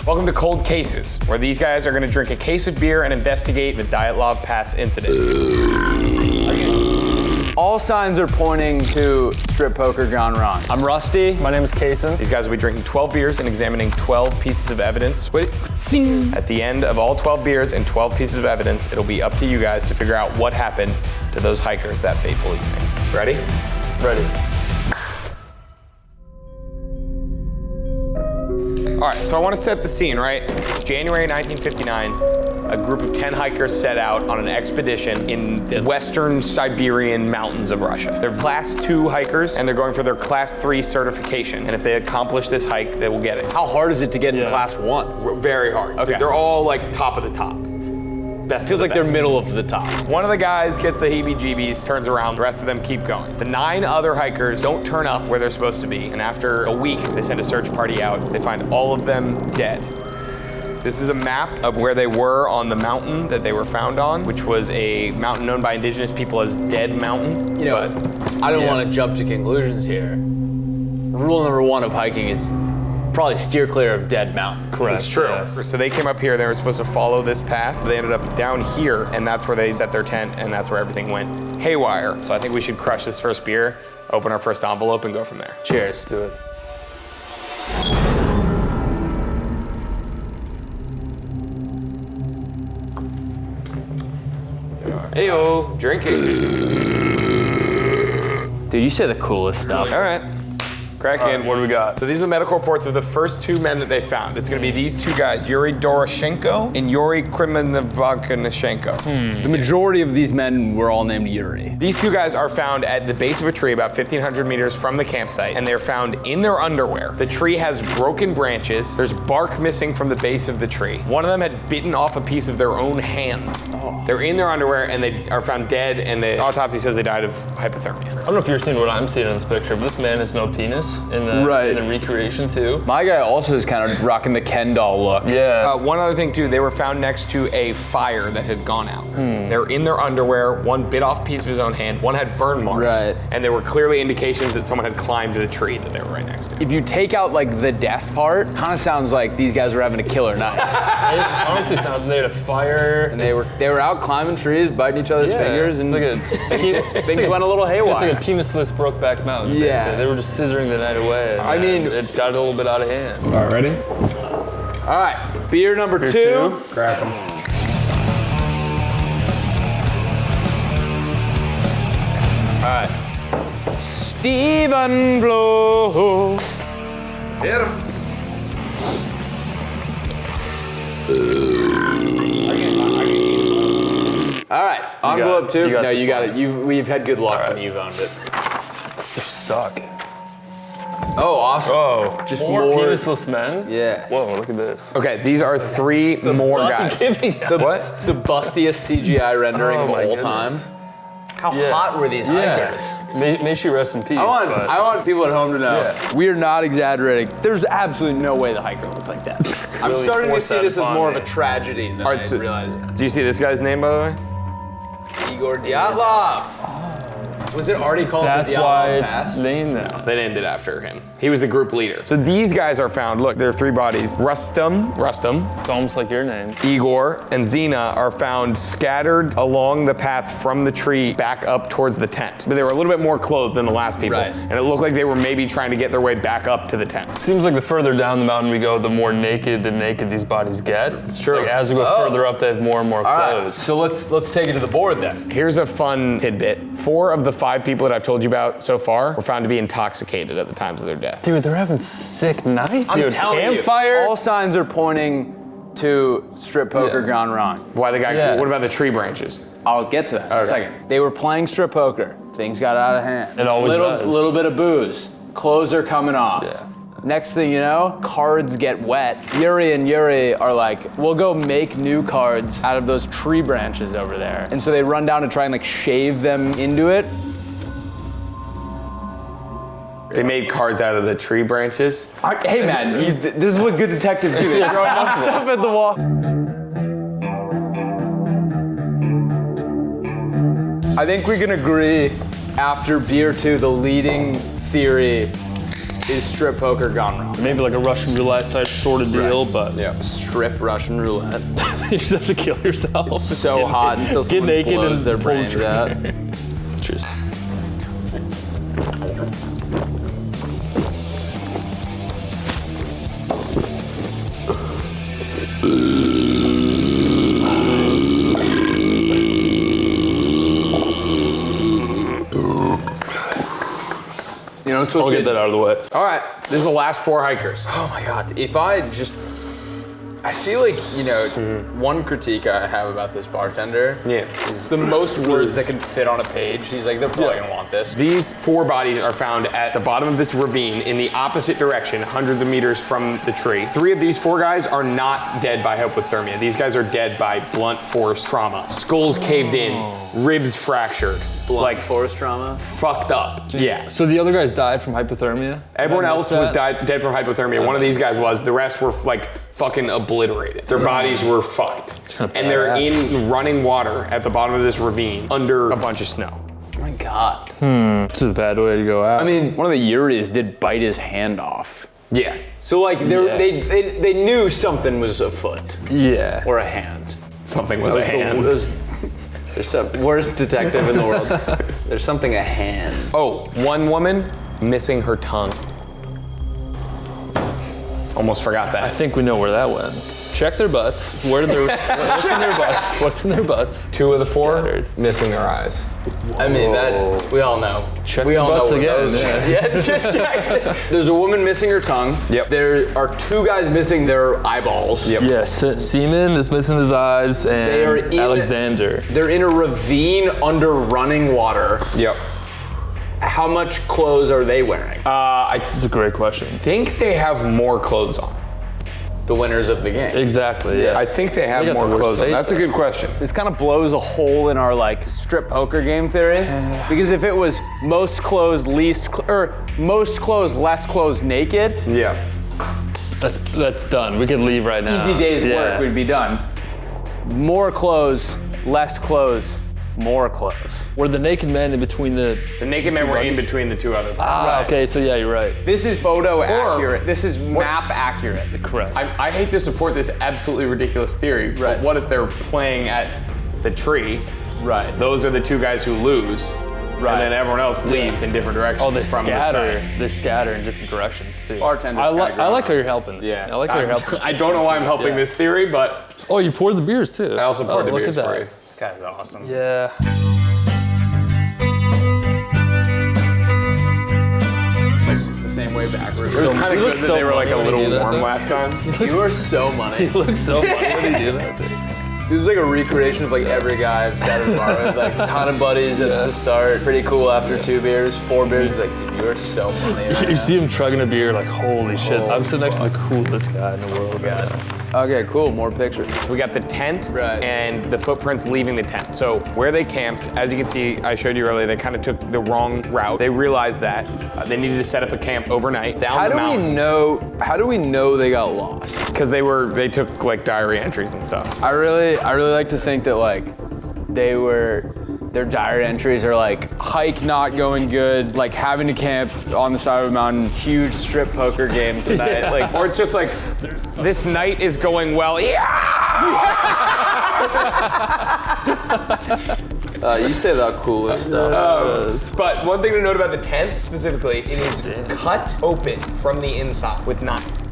Welcome to Cold Cases, where these guys are gonna drink a case of beer and investigate the Dyatlov Pass incident. All signs are pointing to strip poker gone wrong. I'm Rusty. My name is Cayson. These guys will be drinking 12 beers and examining 12 pieces of evidence. At the end of all 12 beers and 12 pieces of evidence, it'll be up to you guys to figure out what happened to those hikers that fateful evening. Ready? Ready. All right, so I want to set the scene, right? January 1959, a group of 10 hikers set out on an expedition in the western Siberian mountains of Russia. They're class 2 hikers, and they're going for their class 3 certification. And if they accomplish this hike, they will get it. How hard is it to get in class 1? Very hard. Okay. They're all like top of the top. Best Feels of like the they're best. middle of the top. One of the guys gets the heebie-jeebies, turns around, the rest of them keep going. The 9 other hikers don't turn up where they're supposed to be, and after a week, they send a search party out. They find all of them dead. This is a map of where they were on the mountain that they were found on, which was a mountain known by indigenous people as Dead Mountain. You know, I don't want to jump to conclusions here. Rule number 1 of hiking is probably steer clear of Dead Mountain. Correct. It's true. Yes. So they came up here, they were supposed to follow this path. They ended up down here, and that's where they set their tent, and that's where everything went haywire. So I think we should crush this first beer, open our first envelope, and go from there. Cheers to it. Heyo, drinking. Dude, you say the coolest stuff. All right. Crack in. What do we got? So these are the medical reports of the first 2 men that they found. It's gonna be these 2 guys, Yuri Doroshenko and Yuri Krimenovshenko. The majority of these men were all named Yuri. These 2 guys are found at the base of a tree about 1,500 meters from the campsite, and they're found in their underwear. The tree has broken branches. There's bark missing from the base of the tree. One of them had bitten off a piece of their own hand. They're in their underwear, and they are found dead, and the autopsy says they died of hypothermia. I don't know if you're seeing what I'm seeing in this picture, but this man has no penis in the, in the recreation too. My guy also is kind of rocking the Ken doll look. Yeah. One other thing too, they were found next to a fire that had gone out. They're in their underwear, one bit off a piece of his own hand, one had burn marks, Right. and there were clearly indications that someone had climbed the tree that they were right next to. If you take out like the death part, kind of sounds like these guys were having a killer night. It honestly sounds they had a fire. And they were out climbing trees, biting each other's fingers, and things went a little haywire. It's like a penisless Brokeback Mountain. Yeah. Basically. They were just scissoring the night away. I mean, it got a little bit out of hand. All right, ready? All right, beer number 2. Crack them. All right. Stephen Blow. Hit him. All right, envelope 2. You got No, this you got one. it. We've had good luck All right. when you've owned it. They're stuck. Oh, awesome. Oh, Just more more- penisless men? Yeah. Whoa, look at this. Okay, these are 3 more guys. Give me that. What? The bustiest CGI rendering Oh of my all goodness. time. How Yeah. hot were these hikers? May she rest in peace. I but- want people at home to know. Yeah. We are not exaggerating. There's absolutely no way the hiker looked like that. I'm Really starting to forced see that this as upon more me. of a tragedy than Alright, I so- realized. Do you see this guy's name, by the way? Igor Dyatlov. Was it already called That's the why Dyatlov it's Pass? named that. They named it after him. He was the group leader. So these guys are found, look, there are 3 bodies. Rustum, It's almost like your name. Igor, and Zena are found scattered along the path from the tree back up towards the tent. But they were a little bit more clothed than the last people. Right. And it looked like they were maybe trying to get their way back up to the tent. Seems like the further down the mountain we go, the more naked these bodies get. It's true. Like as we go further up, they have more and more All right, clothes. so let's take it to the board then. Here's a fun tidbit. 4 of the 5 people that I've told you about so far were found to be intoxicated at the times of their death. Dude, they're having sick night, I'm dude. telling Campfire. you, all signs are pointing to strip poker gone wrong. Why the guy, Yeah. what about the tree branches? I'll get to that in a Okay. second. They were playing strip poker. Things got out of hand. It always does. Little bit of booze. Clothes are coming off. Yeah. Next thing you know, cards get wet. Yuri and Yuri are like, we'll go make new cards out of those tree branches over there. And so they run down to try and like shave them into it. They made cards out of the tree branches. Hey man, this is what good detectives do. They throw stuff at the wall. I think we can agree after beer 2, the leading theory is strip poker gone wrong. Maybe like a Russian roulette type sort of deal, but Yeah. Strip Russian roulette. you just have to kill yourself. So hot until Get someone naked blows and their pull the brains trigger. out. Cheers. You know, it's supposed I'll to get be that out of the way. All right, this is the last 4 hikers. Oh my God, if I feel like, you know, one critique I have about this bartender is the most words that can fit on a page. He's like, they're probably gonna want this. These 4 bodies are found at the bottom of this ravine in the opposite direction, hundreds of meters from the tree. 3 of these 4 guys are not dead by hypothermia. These guys are dead by blunt force trauma. Skulls caved in, ribs fractured. Like force trauma? Fucked up. Yeah. So the other guys died from hypothermia? Everyone Did I else miss was that? dead from hypothermia. One of these guys was. The rest were like fucking obliterated. Their bodies were fucked. kinda And they're badass. in running water at the bottom of this ravine under a bunch of snow. Oh my God. This is a bad way to go out. I mean, one of the Yuris did bite his hand off. Yeah. So like, they knew something was afoot yeah. or a hand. Something was a hand. There's some worst detective in the world. There's something a hand. Oh, one woman missing her tongue. Almost forgot I that. think we know where that went. Check their butts. Where did their what's in their butts? What's in their butts? 2 of the 4 Scattered. missing their eyes. I mean, that we all know. Check we the all butts know again. those- Yeah. Yeah, just check. There's a woman missing her tongue. Yep. There are 2 guys missing their eyeballs. Yep. Yes, Seaman is missing his eyes, and They are in- Alexander. They're in a ravine under running water. Yep. How much clothes are they wearing? I This is a great question. think they have more clothes on. The winners of the game. Exactly. Yeah. I think they have They got more the worst clothes on. fate, That's a good question. This kind of blows a hole in our like strip poker game theory, because if it was most clothes, most clothes, less clothes, naked, Yeah. That's done. We could leave right now. easy day's Yeah. work would be done. More clothes, less clothes, more clothes. Were the naked men in between the? The naked men were in bodies? between the 2 other bodies. Ah, okay. So yeah, you're right. This is photo accurate. This is map accurate. Correct. I hate to support this absolutely ridiculous theory, but Right. what if they're playing at the tree? Right. Those are the 2 guys who lose. Right. And then everyone else leaves in different directions Oh, they from the scatter. site. They scatter in different directions too. Bartenders I gotta like go how you're helping. Yeah. I like how you're helping. I don't know why I'm helping Yeah. this theory, but Oh, you poured the beers too. I also poured the look beers at that. for you. This guy's awesome. Yeah. The same way backwards. It was kind of you good look that so they were like a funny when little you do that, warm though. last time. You are so money. He looks so funny when you do that. Dude. This is like a recreation of like every guy I've sat at a bar with, like ton of buddies at the start. Pretty cool after 2 beers, 4 beers. Like, dude, you are so funny. Right You now. see him chugging a beer, like holy shit! I'm sitting next to the coolest guy in the world. God. Okay, cool. More pictures. We got the tent Right. and the footprints leaving the tent. So where they camped, as you can see, I showed you earlier, they kind of took the wrong route. They realized that they needed to set up a camp overnight down How the do we mountain know they got lost? because they took like diary entries and stuff. I really like to think that like their diary entries are like hike not going good, like having to camp on the side of a mountain, huge strip poker game tonight. Like, Or it's just like, this night is going well. Yeah! you say the coolest stuff. But one thing to note about the tent specifically, it is cut open from the inside with knives.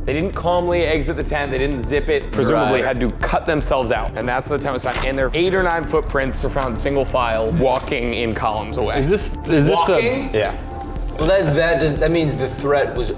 They didn't calmly exit the tent, they didn't zip it, presumably Right. had to cut themselves out. And that's what the tent was found. And their 8 or 9 footprints were found single file, walking in columns away. Is this walking? Yeah. Well, that means the threat was.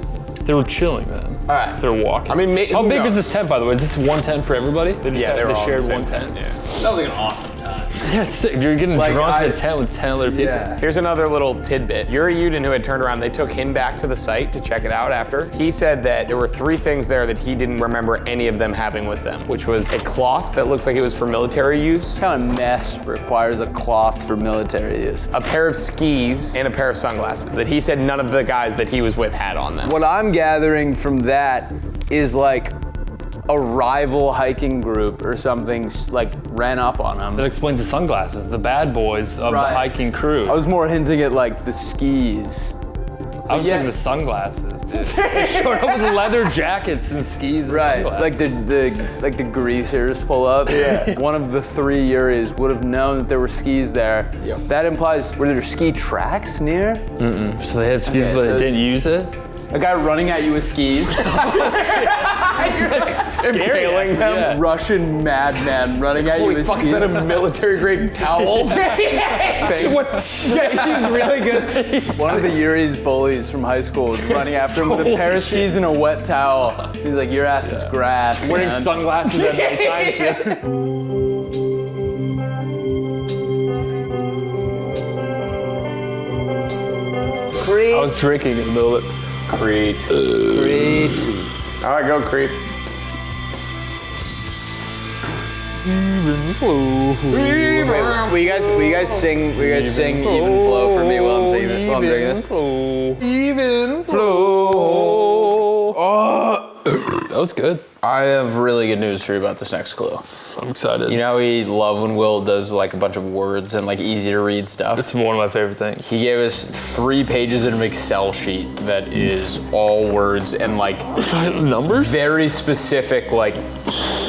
They were chilling then. All right. They're walking. I mean, how who big knows? is this tent, by the way? Is this one tent for everybody? They just Yeah, they were all in shared the same one tent. Yeah. Sounds like an awesome time. Yeah, sick. You're getting Like, drunk in I- a tent with 10 other people. Yeah. Here's another little tidbit. Yuri Yudin, who had turned around, they took him back to the site to check it out after. He said that there were 3 things there that he didn't remember any of them having with them, which was a cloth that looked like it was for military use, What kind of mess requires a cloth for military use? a pair of skis, and a pair of sunglasses that he said none of the guys that he was with had on them. What I'm gathering from that is like a rival hiking group or something like ran up on him. That explains the sunglasses, the bad boys of Right. the hiking crew. I was more hinting at like the skis. I was thinking the sunglasses, dude. They showed up with leather jackets and skis and Right, sunglasses. like the greasers pull up. Yeah. One of the 3 Yuris would have known that there were skis there. Yep. That implies, were there ski tracks near? So they had skis, but they didn't use it? A guy running at you with skis. Impaling them. Yeah. Russian madman running at you Holy with fuck, skis. is that a military grade towel? What? He's really good. One of the Yuri's bullies from high school was running after him with a pair of skis and a wet towel. He's like, your ass is grass, Wearing man. sunglasses at nighttime, too. I was drinking in the middle of it. Crete. All right, go Crete. Even flow. Wait, will you guys sing Even Flow for me while I'm singing this? While I'm drinking this? Even flow. That was good. I have really good news for you about this next clue. I'm excited. You know how we love when Will does like a bunch of words and like easy to read stuff? It's one of my favorite things. He gave us 3 pages of an Excel sheet that is all words and like Numbers? very specific like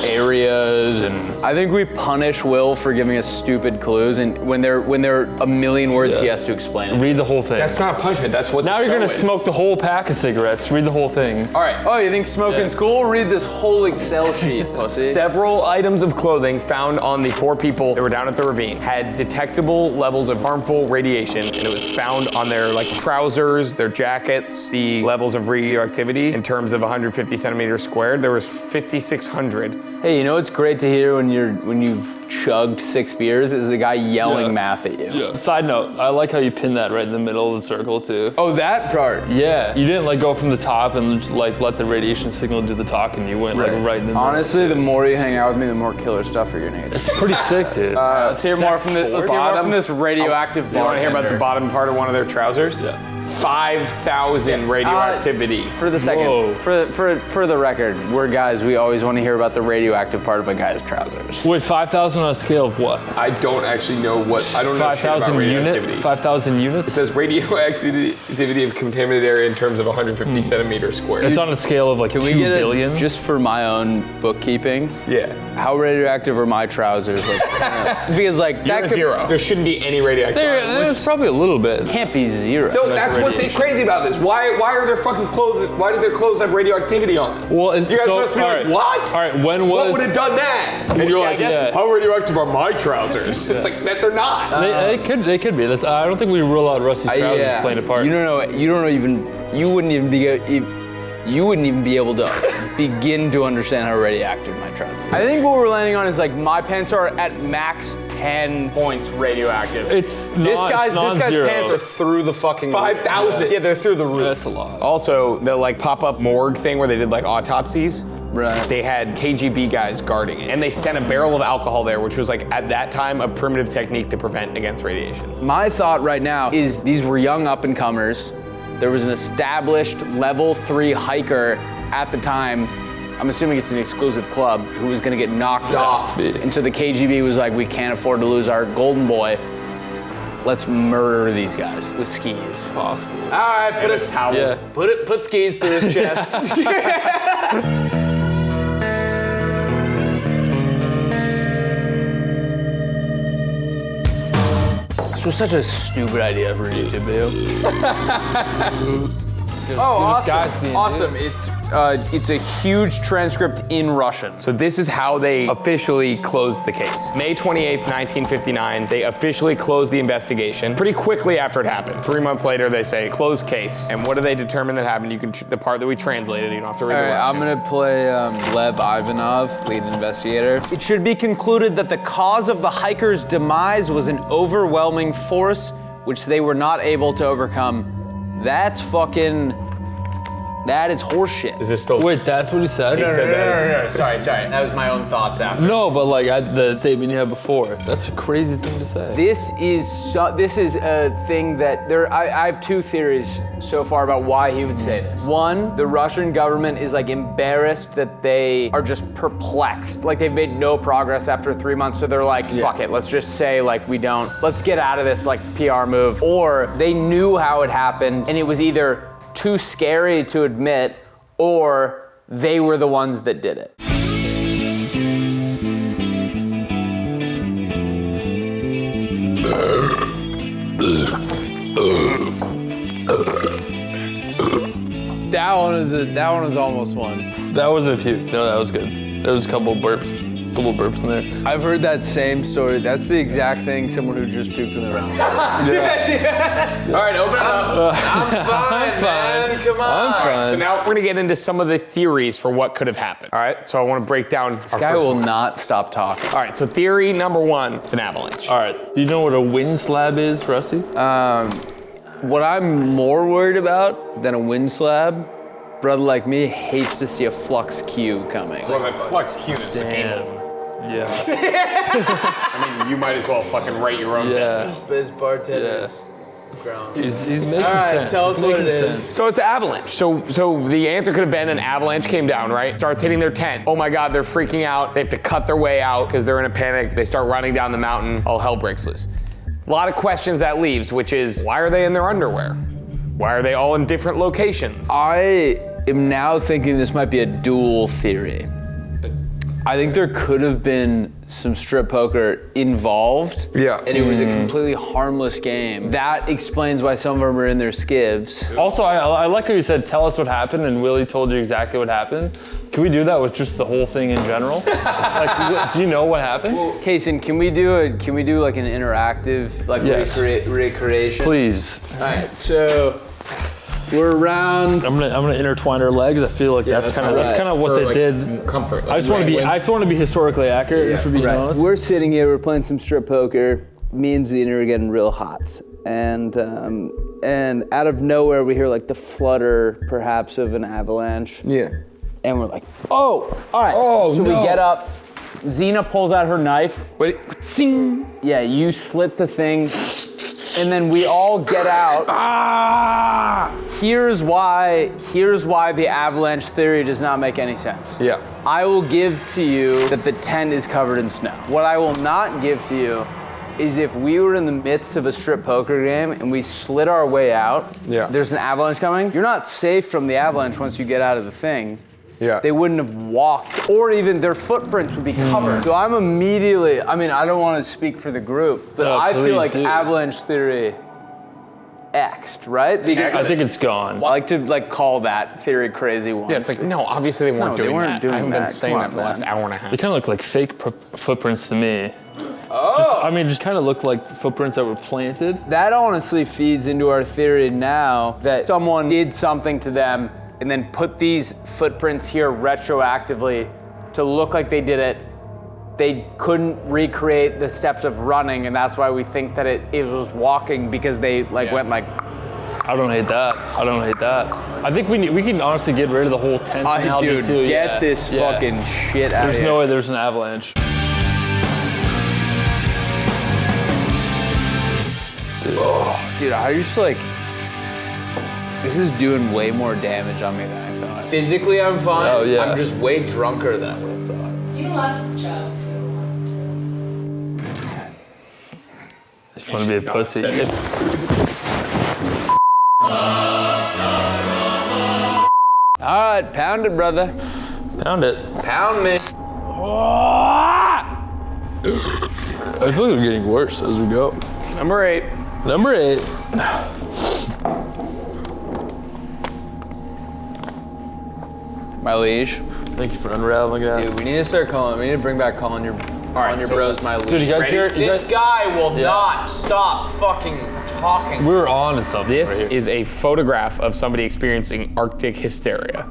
areas, and I think we punish Will for giving us stupid clues, and when they're a million words, he has to explain it. Read the whole thing. That's not a punishment. That's what. Now the you're gonna show is. smoke the whole pack of cigarettes. Read the whole thing. All right. Oh, you think smoking's cool? Read this whole Excel sheet, pussy. Several items of clothing found on the 4 people that were down at the ravine had detectable levels of harmful radiation, and it was found on their like trousers, their jackets, the levels of radioactivity in terms of 150 centimeters squared. There was 5,600. Hey, you know what's great to hear when you've chugged 6 beers is a guy yelling math at you. Yeah. Side note, I like how you pinned that right in the middle of the circle too. Oh, that part. Yeah. You didn't like go from the top and just like let the radiation signal do the talking. You went like right in the middle. Honestly, the more you hang out with me, the more killer stuff you're gonna hit. It's pretty sick, dude. Let's hear more from this radioactive You want to hear about the bottom part of one of their trousers? Yeah. 5,000 radioactivity. For the second, Whoa. for the record, we're guys, we always want to hear about the radioactive part of a guy's trousers. Wait, 5,000 on a scale of what? I don't actually know what. I don't know shit about 5,000 radioactivity. units? 5,000 units? It says radioactivity of contaminated area in terms of 150 centimeters squared. It's on a scale of like Can 2 we get billion. it just for my own bookkeeping? Yeah. How radioactive are my trousers? Like, because like You're that a could, 0. There shouldn't be any radioactivity. There's probably a little bit. can't be 0. So that's what's crazy about this. Why are their fucking clothes? Why do their clothes have radioactivity on them? Well, you guys supposed to be like, what? All right, when What was... would have done that? And you're like, yeah. how radioactive are my trousers? It's like that they're not. They could be. That's, I don't think we rule out Rusty's trousers playing a part. You wouldn't even be able to begin to understand how radioactive my trousers are. I think what we're landing on is like my pants are at max 10 points radioactive. It's This guy's non-zero. pants are through the fucking 5,000. Yeah, they're through the roof. That's a lot. Also, the like pop-up morgue thing where they did like autopsies. Right. They had KGB guys guarding it, and they sent a barrel of alcohol there, which was like at that time a primitive technique to prevent against radiation. My thought right now is these were young up-and-comers. There was an established level 3 hiker at the time. I'm assuming it's an exclusive club who was gonna get knocked off. be. And so the KGB was like, we can't afford to lose our golden boy. Let's murder these guys with skis. Possible. All right, put a towel. Yeah. Put skis through his chest. This was such a stupid idea for a YouTube video. Awesome. It's a huge transcript in Russian. So this is how they officially closed the case. May 28th, 1959, they officially closed the investigation. Pretty quickly after it happened. 3 months later, they say, closed case. And what do they determine that happened? You can, the part that we translated, you don't have to read All the right, Russian. I'm gonna play Lev Ivanov, lead investigator. It should be concluded that the cause of the hikers' demise was an overwhelming force which they were not able to overcome. That's fucking That is horseshit. Is this still? Wait, that's what he said? He said that. No. Sorry. That was my own thoughts after. No, but like the statement you had before. That's a crazy thing to say. This is a thing that I have two theories so far about why he would say this. One, the Russian government is like embarrassed that they are just perplexed. Like they've made no progress after 3 months, so they're like, fuck it, let's just say like let's get out of this like PR move. Or they knew how it happened and it was either too scary to admit or they were the ones that did it. That one was almost one. That wasn't a puke. No, that was good. There was a couple burps in there. I've heard that same story. That's the exact thing someone who just puked in their mouth. All right, open it up. I'm fine, man. Come on. I'm fine. All right, so now we're gonna get into some of the theories for what could have happened. All right, so I want to break down. This guy will not stop talking. All right, so theory number one: it's an avalanche. All right. Do you know what a wind slab is, Rusty? What I'm more worried about than a wind slab, brother like me hates to see a flux cue coming. Well, the flux cue is a game over. Yeah. I mean, you might as well fucking write your own death. Biz bartenders. He's making right, sense. tell us He's what making it is. sense. So it's an avalanche. So the answer could have been an avalanche came down, right? Starts hitting their tent. Oh my God, they're freaking out. They have to cut their way out because they're in a panic. They start running down the mountain. All hell breaks loose. A lot of questions that leaves, which is, why are they in their underwear? Why are they all in different locations? I am now thinking this might be a dual theory. I think there could have been some strip poker involved. Yeah. And it was a completely harmless game. That explains why some of them are in their skivs. Also, I like how you said, tell us what happened, and Willy told you exactly what happened. Can we do that with just the whole thing in general? Like, do you know what happened? Kayson, can we do like an interactive like Yes. recreation? Please. All right, so we're around. I'm gonna intertwine our legs. I feel like that's kind of what they did. Comfort. I just want to be historically accurate. If we're being honest. We're sitting here, we're playing some strip poker. Me and Zena are getting real hot. And out of nowhere we hear like the flutter perhaps of an avalanche. Yeah. And we're like, oh, all right. Oh, so no. we get up. Xena pulls out her knife. Wait, zing. Yeah, you slit the thing. And then we all get out. Ah! Here's why the avalanche theory does not make any sense. Yeah. I will give to you that the tent is covered in snow. What I will not give to you is if we were in the midst of a strip poker game and we slid our way out, there's an avalanche coming, you're not safe from the avalanche once you get out of the thing. Yeah. They wouldn't have walked, or even their footprints would be covered. So I'm immediately, I mean, I don't want to speak for the group, but I feel like avalanche theory X'd, right? Because I think it's gone. I like to call that theory crazy one. Yeah, it's like, no, obviously they weren't doing that. doing I haven't been that. saying Come that on, for the last man. hour and a half. They kind of look like fake footprints to me. Just kind of look like footprints that were planted. That honestly feeds into our theory now that someone did something to them and then put these footprints here retroactively to look like they did it. They couldn't recreate the steps of running, and that's why we think that it was walking, because they went like. I don't hate that. I think we can honestly get rid of the whole tent analogy Dude, too. get this fucking shit out of There's here. no way there's an avalanche. Dude, I just this is doing way more damage on me than I thought. Physically, I'm fine. Oh, yeah. I'm just way drunker than I would have thought. You don't have to chug if you don't want to. I just want to be a pussy. All right, pound it, brother. Pound it. Pound me. I feel like we're getting worse as we go. Number 8. Number 8. My liege. Thank you for unraveling that. Dude, we need to start calling. We need to bring back calling your bros my liege. Dude, you guys hear? This guy will not stop fucking talking. We're on to something. This right here. is a photograph of somebody experiencing Arctic hysteria.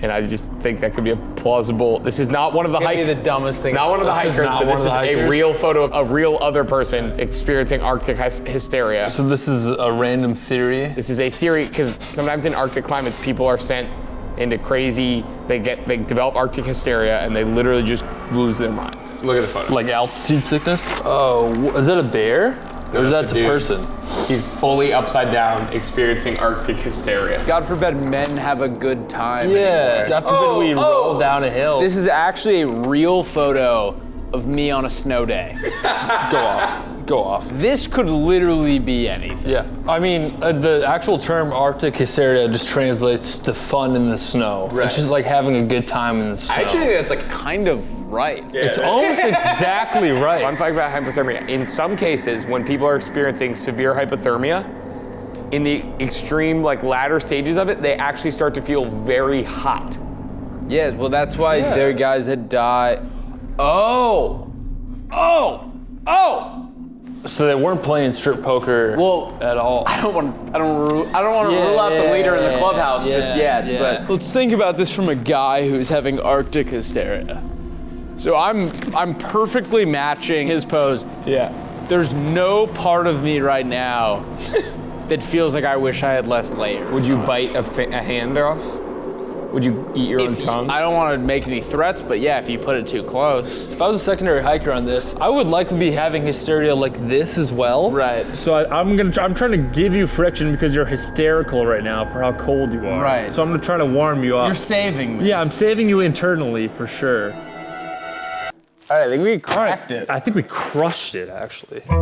And I just think that could be a plausible. This is not one of the Could be hikers. the dumbest thing. Not one of the This is hikers, not but one this of is the a hikers? real photo of a real other person experiencing Arctic hysteria. So this is a random theory. This is a theory because sometimes in Arctic climates, people are sent into crazy. They develop Arctic hysteria and they literally just lose their minds. Look at the photo. Like altitude sickness? Oh, is that a bear? Or is that a dude. person? He's fully upside down, experiencing Arctic hysteria. God forbid men have a good time. Yeah, God forbid we roll down a hill. This is actually a real photo of me on a snow day. Go off. Go off. This could literally be anything. Yeah. I mean, the actual term Arctic hysteria just translates to fun in the snow. Right. It's just like having a good time in the snow. I actually think that's like kind of right. It's almost exactly right. Fun fact about hypothermia. In some cases, when people are experiencing severe hypothermia, in the extreme like latter stages of it, they actually start to feel very hot. Yes, well that's why there are guys that die. Oh! So they weren't playing strip poker at all. I don't want to rule out the leader in the clubhouse just yet. yeah. But let's think about this from a guy who's having Arctic hysteria. So I'm perfectly matching his pose. Yeah. There's no part of me right now that feels like I wish I had less layers. Would you bite a hand off? Would you eat your own tongue? I don't want to make any threats, but yeah, if you put it too close. If I was a secondary hiker on this, I would likely be having hysteria like this as well. Right. So I'm trying to give you friction because you're hysterical right now for how cold you are. Right. So I'm gonna try to warm you up. You're saving me. Yeah, I'm saving you internally for sure. All right, I think we cracked it. I think we crushed it actually. All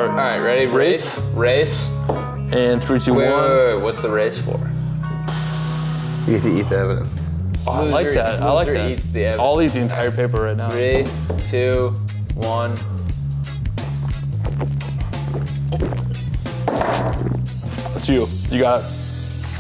All right, ready? Race. And 3, 2, 1. Wait, what's the race for? You get to eat the evidence. Oh, I like that. I like Loser that. eats the evidence. I'll eat the entire paper right now. 3, 2, 1. It's you. You got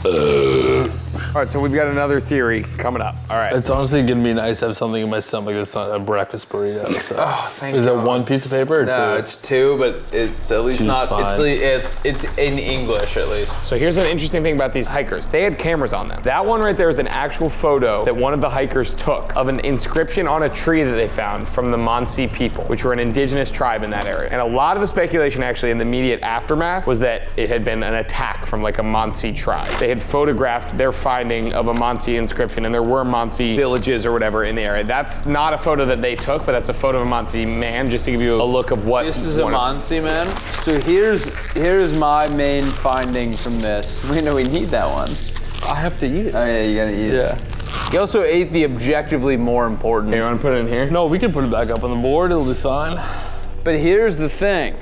it. All right, so we've got another theory coming up. All right. It's honestly gonna be nice to have something in my stomach that's not a breakfast burrito. So. Thank Is it one piece of paper or No, two? it's 2, but it's at least Two's not. fine. It's in English at least. So here's an interesting thing about these hikers. They had cameras on them. That one right there is an actual photo that one of the hikers took of an inscription on a tree that they found from the Mansi people, which were an indigenous tribe in that area. And a lot of the speculation actually in the immediate aftermath was that it had been an attack from like a Mansi tribe. They had photographed their finding of a Mansi inscription, and there were Mansi villages or whatever in the area. That's not a photo that they took, but that's a photo of a Mansi man, just to give you a look of what. This is a Mansi man. So here's my main finding from this. We know we need that one. I have to eat it. Oh yeah, you gotta eat it. Yeah. He also ate the objectively more important. You want to put it in here? No, we can put it back up on the board. It'll be fine. But here's the thing.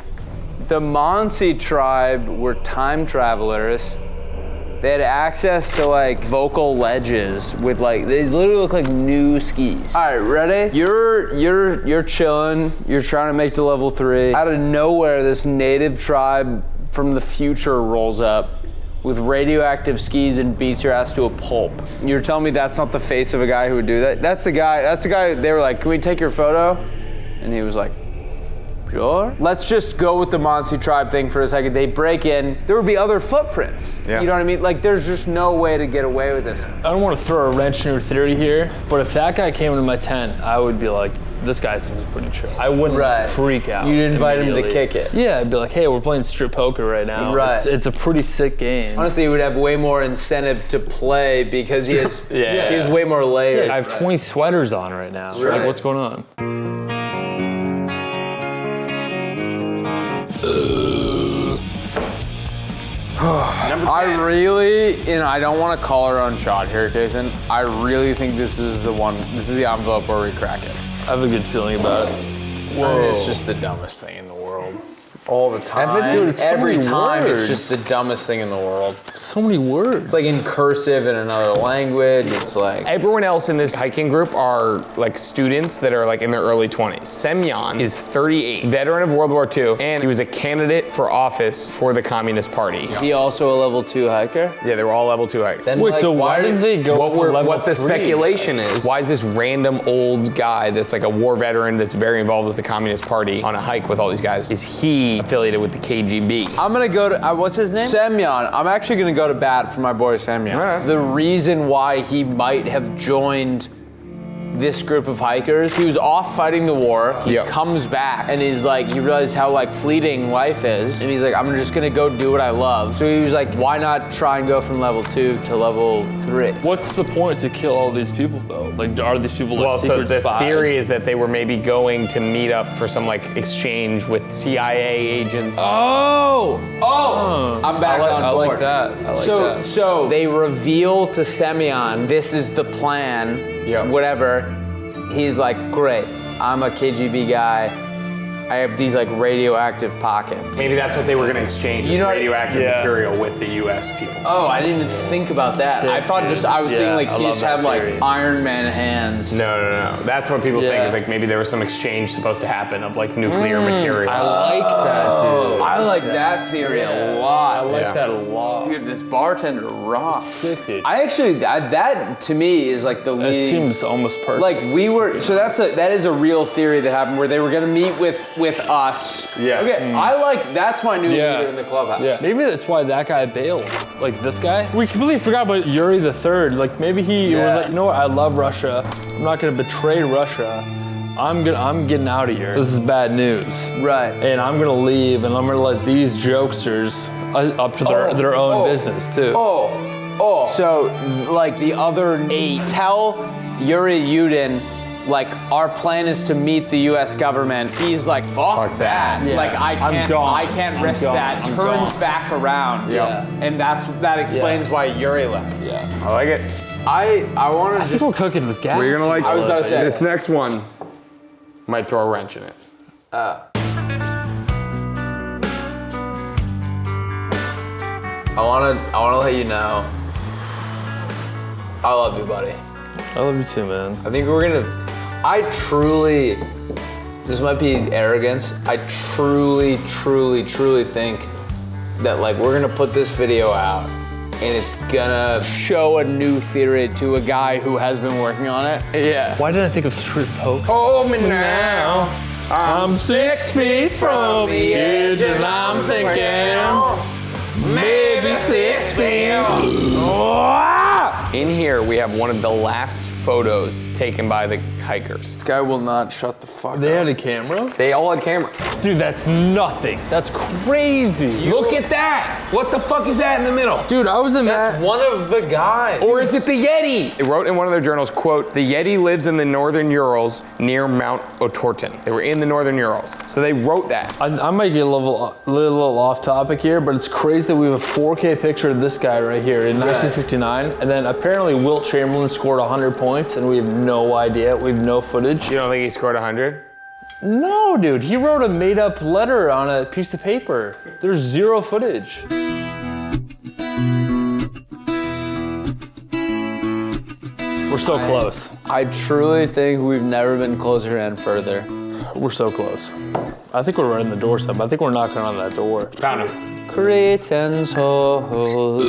The Mansi tribe were time travelers. They had access to like vocal ledges with like, they literally look like new skis. All right, ready? You're chilling. You're trying to make to level 3. Out of nowhere, this native tribe from the future rolls up with radioactive skis and beats your ass to a pulp. You're telling me that's not the face of a guy who would do that? That's the guy, they were like, can we take your photo? And he was like, sure. Let's just go with the Mansi tribe thing for a second. They break in, there would be other footprints. Yeah. You know what I mean? Like there's just no way to get away with this. I don't want to throw a wrench in your theory here, but if that guy came into my tent, I would be like, this guy seems pretty chill. I wouldn't freak out. You'd invite him to immediately. kick it. Yeah, I'd be like, hey, we're playing strip poker right now. Right. It's a pretty sick game. Honestly, he would have way more incentive to play because he has way more layers. I have 20 sweaters on right now. Right. Like, what's going on? I really, and I don't want to call our own shot here, Cayson. I really think this is the one, this is the envelope where we crack it. I have a good feeling about it. Whoa. It's just the dumbest thing in the world. All the time. It's so Every many time, words. it's just the dumbest thing in the world. So many words. It's like in cursive in another language. It's like Everyone else in this hiking group are like students that are like in their early 20s. Semyon is 38, veteran of World War II, and he was a candidate for office for the Communist Party. Is he also a level 2 hiker? Yeah, they were all level 2 hikers. Then, Wait, like, so why didn't they go for level What the 3? speculation is, why is this random old guy that's like a war veteran that's very involved with the Communist Party on a hike with all these guys, is he be affiliated with the KGB. I'm gonna go to, what's his name? Semyon. I'm actually gonna go to bat for my boy Semyon. Alright. The reason why he might have joined this group of hikers, he was off fighting the war, he Yep. comes back, and he's like, he realized how like fleeting life is, and he's like, I'm just gonna go do what I love. So he was like, why not try and go from level 2 to level 3? What's the point to kill all these people though? Like, are these people like Well, so secret the spies? theory is that they were maybe going to meet up for some like exchange with CIA agents. I'm back on I board. like that. I like so, that. so they reveal to Semyon, this is the plan, Yeah. whatever. He's like, great, I'm a KGB guy. I have these like radioactive pockets. Maybe that's what they were going to exchange, You this know- radioactive Yeah. material with the U.S. people. Oh, I didn't even think about that. Sick, I thought dude. I was thinking Yeah, like I he love just that had like theory. Iron Man hands. No. That's what people think Yeah. is like maybe there was some exchange supposed to happen of like nuclear material. I like that, dude. I like that theory a lot. I like Yeah. that a lot. Dude, this bartender rocks. Sick, dude. I actually, that to me is like the That leading. seems almost perfect. Like we were, so that is a real theory that happened where they were gonna meet with us. Yeah. Okay, I like, that's my new Yeah. leader in the clubhouse. Yeah. Maybe that's why that guy bailed. Like this guy. We completely forgot about Yuri the Third. Like maybe he was like, you know what? I love Russia. I'm not gonna betray Russia. I'm getting out of here. This is bad news. Right. And I'm gonna leave, and I'm gonna let these jokesters up to their own business too. So, like the other 8, tell Yuri Yudin, like our plan is to meet the U.S. government. He's like, fuck that. Yeah. Like I I'm can't, gone. I can't I'm risk gone. that. I'm Turns gone. back around. Yeah. And that explains why Yuri left. Yeah. I like it. I want to I think just. we're cooking with gas. We're gonna like I was about to say. this next one. Might throw a wrench in it. I want to let you know. I love you, buddy. I love you too, man. I think I truly, this might be arrogance, I truly think that like we're gonna put this video out and it's gonna show a new theory to a guy who has been working on it. Yeah. Why didn't I think of strip poke? Hold me now. I'm 6 feet from the edge and I'm thinking maybe 6 feet. In here, we have one of the last photos taken by the hikers. This guy will not shut the fuck They up. had a camera? They all had cameras. Dude, that's nothing. That's crazy. Look at that! What the fuck is that in the middle? Dude, I was in that. One of the guys. Or is it the Yeti? They wrote in one of their journals, quote, the Yeti lives in the northern Urals near Mount Otorten. They were in the northern Urals. So they wrote that. I might get a little off topic here, but it's crazy that we have a 4K picture of this guy right here in 1959, and then apparently Wilt Chamberlain scored 100 points, and we have no idea. We have no footage. You don't think he scored 100? No, dude, he wrote a made-up letter on a piece of paper. There's zero footage. We're so close. I truly think we've never been closer and further. We're so close. I think we're right in the doorstep. I think we're knocking on that door. Found him. Creighton's hole.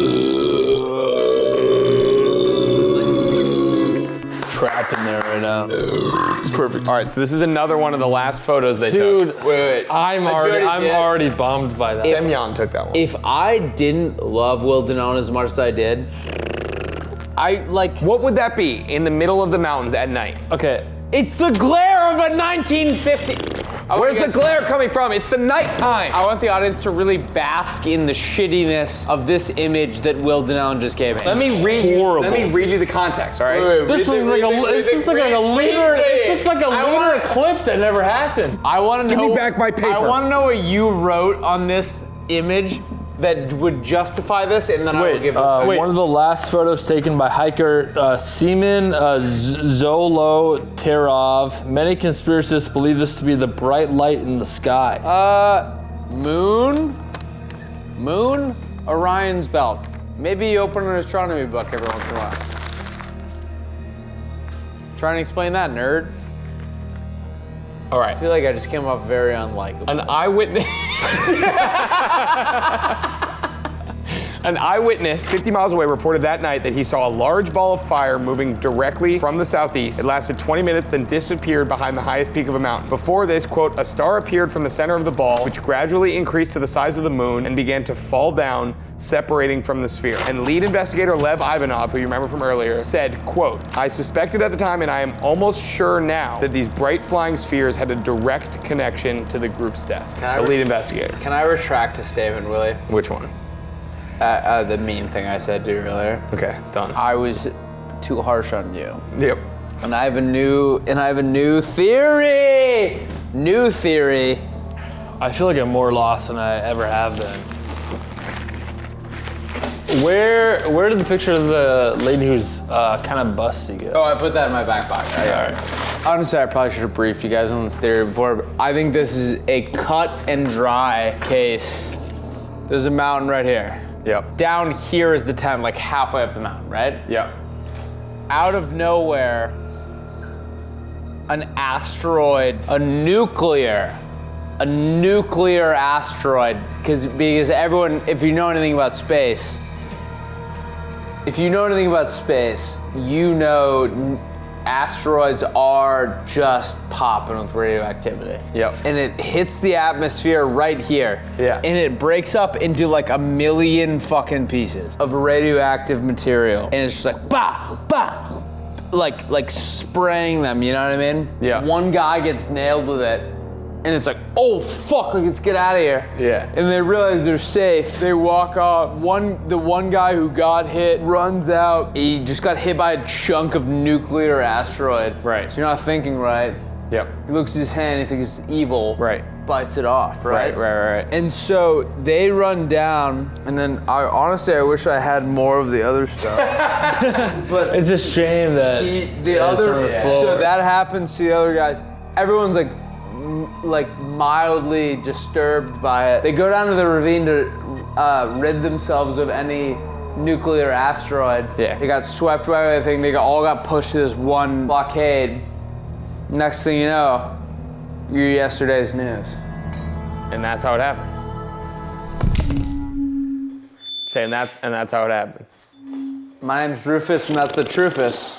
Trapped in there right now. It's perfect. All right, so this is another one of the last photos they Dude, took. Wait. I'm already bummed by that. Semyon took that one. If I didn't love Will Denon as much as I did, What would that be in the middle of the mountains at night? Okay, it's the glare of a 1950. Where's the glare coming from? It's the nighttime. I want the audience to really bask in the shittiness of this image that Will Denon just gave me. Let me read you. Horrible. Let me read you the context. All right. this looks like a lunar eclipse that never happened. I want to know. me back my paper. I want to know what you wrote on this image that would justify this, and then I will give this back. One of the last photos taken by hiker Seaman Zolotarov. Many conspiracists believe this to be the bright light in the sky. Moon, Orion's belt. Maybe you open an astronomy book every once in a while. Try and explain that, nerd. All right. I feel like I just came off very unlikable. An eyewitness. An eyewitness 50 miles away reported that night that he saw a large ball of fire moving directly from the southeast. It lasted 20 minutes, then disappeared behind the highest peak of a mountain. Before this, quote, a star appeared from the center of the ball, which gradually increased to the size of the moon and began to fall down, separating from the sphere. And lead investigator Lev Ivanov, who you remember from earlier, said, quote, I suspected at the time, and I am almost sure now, that these bright flying spheres had a direct connection to the group's death. The lead investigator. Can I retract a statement, Willie? Which one? The mean thing I said to you earlier. Okay, done. I was too harsh on you. Yep. And I have a new theory. New theory. I feel like I'm more lost than I ever have been. Where did the picture of the lady who's kind of busty go? Oh, I put that in my back pocket. All right. Honestly, I probably should have briefed you guys on this theory before, but I think this is a cut and dry case. There's a mountain right here. Yep. Down here is the tent, like halfway up the mountain, right? Yep. Out of nowhere, an asteroid, a nuclear asteroid, because everyone, if you know anything about space, you know asteroids are just popping with radioactivity. Yep. And it hits the atmosphere right here. Yeah. And it breaks up into like a million fucking pieces of radioactive material. And it's just like, bah, bah, like spraying them, you know what I mean? Yeah. One guy gets nailed with it, and it's like, oh fuck, let's get out of here. Yeah. And they realize they're safe. They walk off. The one guy who got hit runs out. He just got hit by a chunk of nuclear asteroid. Right. So you're not thinking right. Yep. He looks at his hand, he thinks it's evil. Right. Bites it off, right? Right. And so they run down, and then I wish I had more of the other stuff. But It's a shame that so that happens to the other guys. Everyone's like mildly disturbed by it. They go down to the ravine to rid themselves of any nuclear asteroid. Yeah. They got swept by everything. They all got pushed to this one blockade. Next thing you know, you're yesterday's news. And that's how it happened. Saying that, and that's how it happened. My name's Rufus, and that's the Trufus.